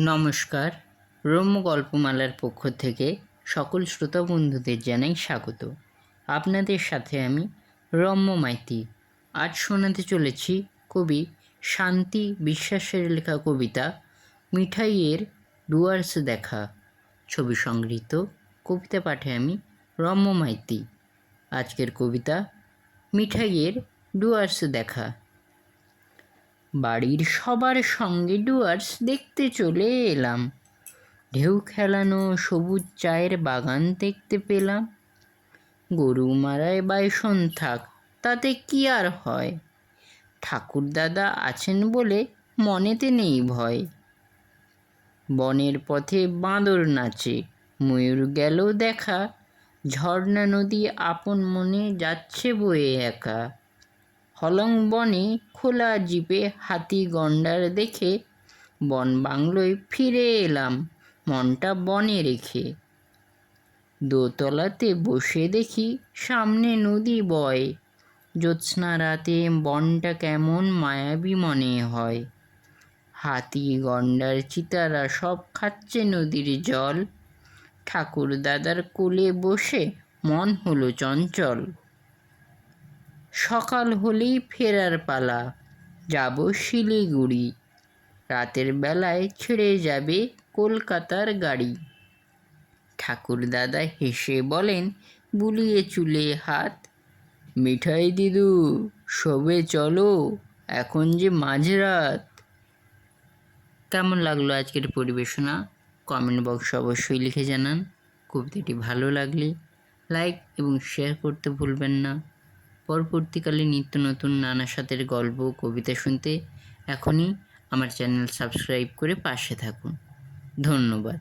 নমস্কার। রম্য গল্পমালার পক্ষ থেকে সকল শ্রোতা বন্ধুদের জানাই স্বাগত। আপনাদের সাথে আমি রম্য মাইতি। আজ শোনাতে চলেছি কবি শান্তি বিশ্বাসের লেখা কবিতা মিঠাইয়ের ডুয়ার্স দেখা। ছবি সংগৃহীত। কবিতা পাঠে আমি রম্য মাইতি। আজকের কবিতা মিঠাইয়ের ডুয়ার্স দেখা। বাড়ির সবার সঙ্গে ডুয়ার্স দেখতে চলে এলাম। ঢেউ খেলানো সবুজ চায়ের বাগান দেখতে পেলাম। গরু মারায় বাইসন থাক, তাতে কি আর হয়। ঠাকুরদাদা আছেন বলে মনেতে নেই ভয়। বনের পথে বাঁদর নাচে, ময়ূর গেল দেখা। ঝর্ণা নদী আপন মনে যাচ্ছে বয়ে একা। হলং বনে খোলা জিপে হাতি গন্ডার দেখে বন বাংলোয় ফিরে এলাম মনটা বনে রেখে। দোতলাতে বসে দেখি সামনে নদী বয়। জ্যোৎস্না রাতে বনটা কেমন মায়াবী মনে হয়। হাতি গন্ডার চিতারা সব খাচ্ছে নদীর জল। ঠাকুর দাদার কোলে বসে মন হলো চঞ্চল। সকাল হলেই ফেরার পালা, যাব শিলিগুড়ি। রাতের বেলায় ছেড়ে যাবে কলকাতার গাড়ি। ঠাকুর দাদা হেসে বলেন বুলিয়ে চুলে হাত, মিঠাই দিদু শোবে চলো, এখন যে মাঝরাত। কেমন লাগলো আজকের পরিবেশনা? কমেন্ট বক্সে অবশ্যই লিখে জানান। কবিতাটি ভালো লাগলে লাইক এবং শেয়ার করতে ভুলবেন না। পরবর্তীকালে নিত্য নতুন নানা স্বাদের গল্প কবিতা শুনতে এখনই আমার চ্যানেল সাবস্ক্রাইব করে পাশে থাকুন। ধন্যবাদ।